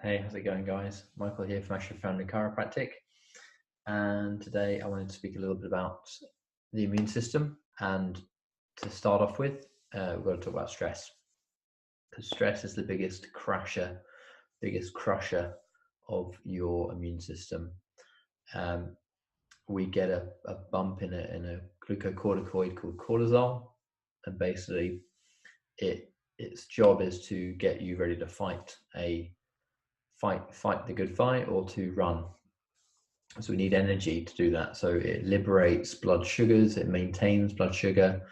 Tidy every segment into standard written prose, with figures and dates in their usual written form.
Hey, how's it going, guys? Michael here from Asher Family Chiropractic. And today I wanted to speak a little bit about the immune system. And to start off with, we've got to talk about stress. Because stress is the biggest crusher of your immune system. We get a bump in a glucocorticoid called cortisol. And basically, its job is to get you ready to fight the good fight or to run. So we need energy to do that. So it liberates blood sugars, it maintains blood sugar,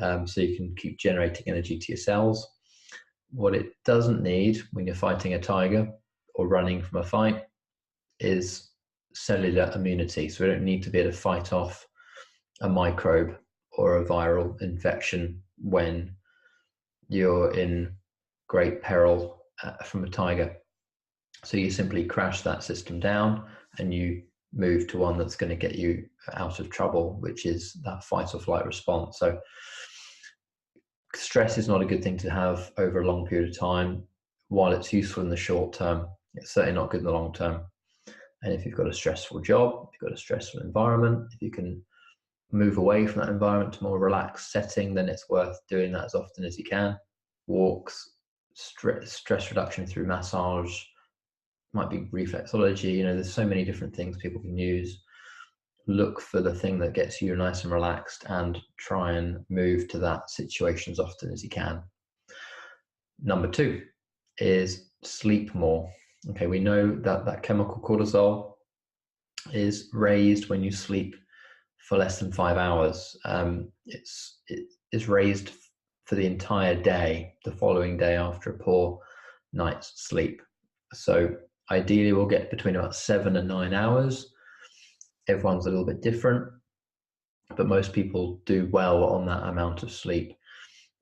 so you can keep generating energy to your cells. What it doesn't need when you're fighting a tiger or running from a fight is cellular immunity. So we don't need to be able to fight off a microbe or a viral infection when you're in great peril from a tiger. So you simply crash that system down and you move to one that's going to get you out of trouble, which is that fight or flight response. So stress is not a good thing to have over a long period of time. While it's useful in the short term, it's certainly not good in the long term. And if you've got a stressful job, if you've got a stressful environment, if you can move away from that environment to a more relaxed setting, then it's worth doing that as often as you can. Walks, stress reduction through massage, might be reflexology. There's so many different things people can use. Look for the thing that gets you nice and relaxed and try and move to that situation as often as you can. Number 2 is sleep more. Okay, we know that chemical cortisol is raised when you sleep for less than 5 hours. It is raised for the entire day, the following day after a poor night's sleep. So ideally, we'll get between about 7 and 9 hours. Everyone's a little bit different, but most people do well on that amount of sleep.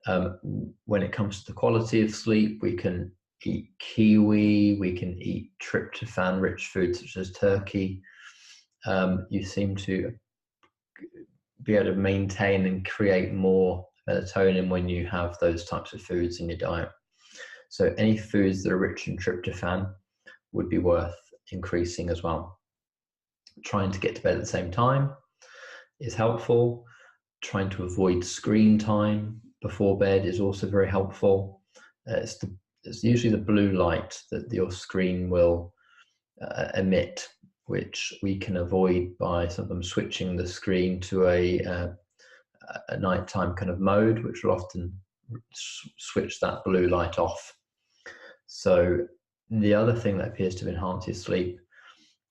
When it comes to the quality of sleep, we can eat kiwi, we can eat tryptophan-rich foods such as turkey. You seem to be able to maintain and create more melatonin when you have those types of foods in your diet. So any foods that are rich in tryptophan would be worth increasing as well. Trying to get to bed at the same time is helpful. Trying to avoid screen time before bed is also very helpful. It's usually the blue light that your screen will emit, which we can avoid by sometimes switching the screen to a nighttime kind of mode, which will often switch that blue light off. So the other thing that appears to enhance your sleep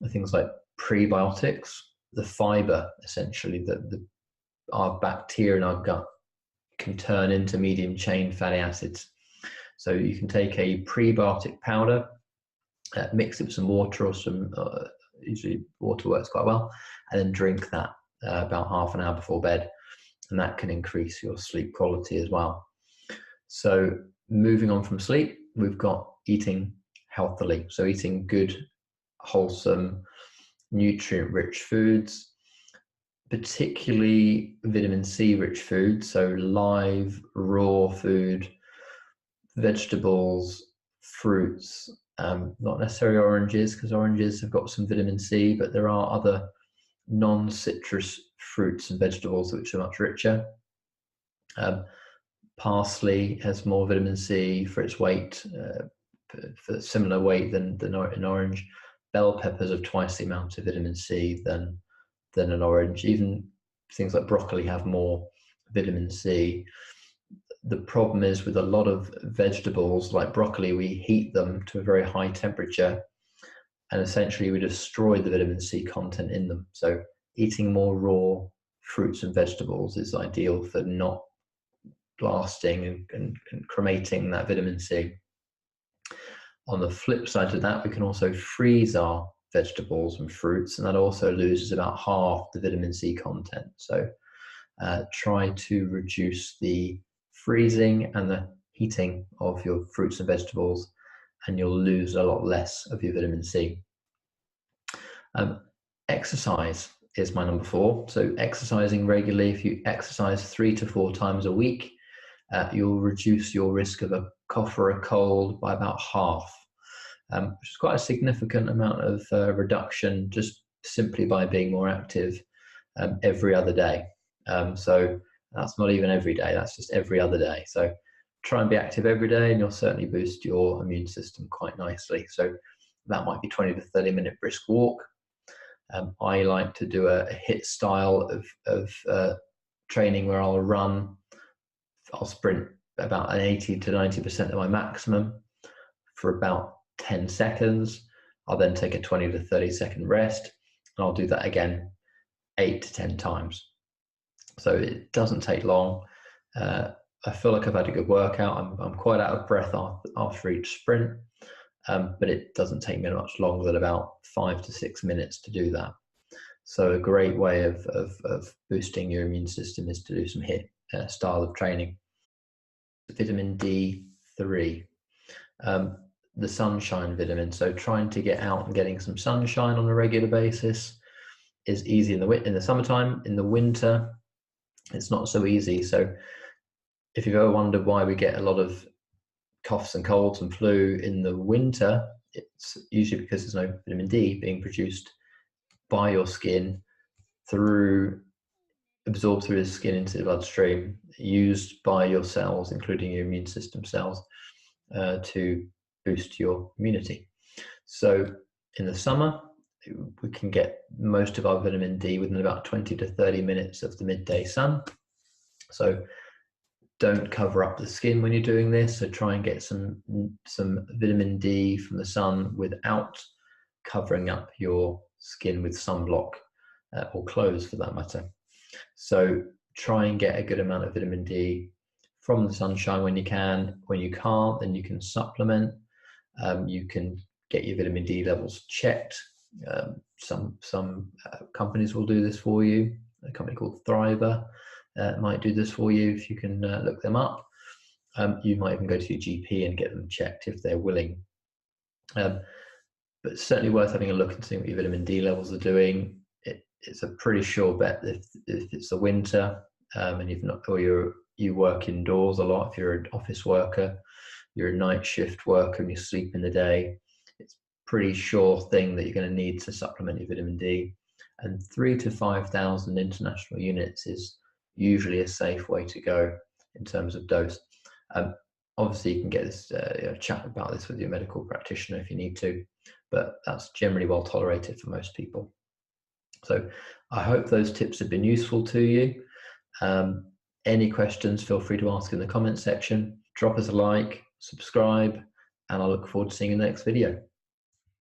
are things like prebiotics, the fiber, essentially, that our bacteria in our gut can turn into medium chain fatty acids. So you can take a prebiotic powder, mix it with some water or some, usually water works quite well, and then drink that about half an hour before bed. And that can increase your sleep quality as well. So moving on from sleep, we've got eating healthily. So eating good, wholesome, nutrient-rich foods, particularly vitamin C rich foods. So live, raw food, vegetables, fruits, not necessarily oranges, because oranges have got some vitamin C, but there are other non-citrus fruits and vegetables which are much richer. Parsley has more vitamin C for its weight, for similar weight than an orange. Bell peppers have twice the amount of vitamin C than an orange. Even things like broccoli have more vitamin C. The problem is with a lot of vegetables like broccoli, we heat them to a very high temperature and essentially we destroy the vitamin C content in them. So eating more raw fruits and vegetables is ideal for not blasting and cremating that vitamin C. On the flip side of that, we can also freeze our vegetables and fruits, and that also loses about half the vitamin C content. So try to reduce the freezing and the heating of your fruits and vegetables, and you'll lose a lot less of your vitamin C. Exercise is my number 4. So exercising regularly, if you exercise 3 to 4 times a week, you'll reduce your risk of a cough or a cold by about half. which is quite a significant amount of reduction just simply by being more active every other day. So that's not even every day, that's just every other day. So try and be active every day and you'll certainly boost your immune system quite nicely. So that might be 20 to 30 minute brisk walk. I like to do a HIIT style of training where I'll sprint about an 80 to 90% of my maximum for about 10 seconds. I'll then take a 20 to 30 second rest, and I'll do that again 8 to 10 times. So it doesn't take long. I feel like I've had a good workout. I'm quite out of breath after each sprint, but it doesn't take me much longer than about 5 to 6 minutes to do that. So a great way of boosting your immune system is to do some HIIT style of training. Vitamin D3, the sunshine vitamin. So trying to get out and getting some sunshine on a regular basis is easy in the summertime. In the winter, it's not so easy. So if you've ever wondered why we get a lot of coughs and colds and flu in the winter, it's usually because there's no vitamin D being produced by your skin absorbed through the skin into the bloodstream, used by your cells, including your immune system cells, to boost your immunity. So in the summer, we can get most of our vitamin D within about 20 to 30 minutes of the midday sun. So don't cover up the skin when you're doing this. So try and get some vitamin D from the sun without covering up your skin with sunblock or clothes for that matter. So try and get a good amount of vitamin D from the sunshine when you can. When you can't, then you can supplement. You can get your vitamin D levels checked. Some companies will do this for you. A company called Thriver might do this for you if you can look them up. You might even go to your GP and get them checked if they're willing. But it's certainly worth having a look and seeing what your vitamin D levels are doing. It's a pretty sure bet if it's the winter and you work indoors a lot. If you're an office worker, you're a night shift worker and you sleep in the day, it's a pretty sure thing that you're going to need to supplement your vitamin D. And 3,000 to 5,000 international units is usually a safe way to go in terms of dose. Obviously, you can get this chat about this with your medical practitioner if you need to, but that's generally well tolerated for most people. So I hope those tips have been useful to you. Any questions, feel free to ask in the comment section. Drop us a like, subscribe, and I look forward to seeing you in the next video.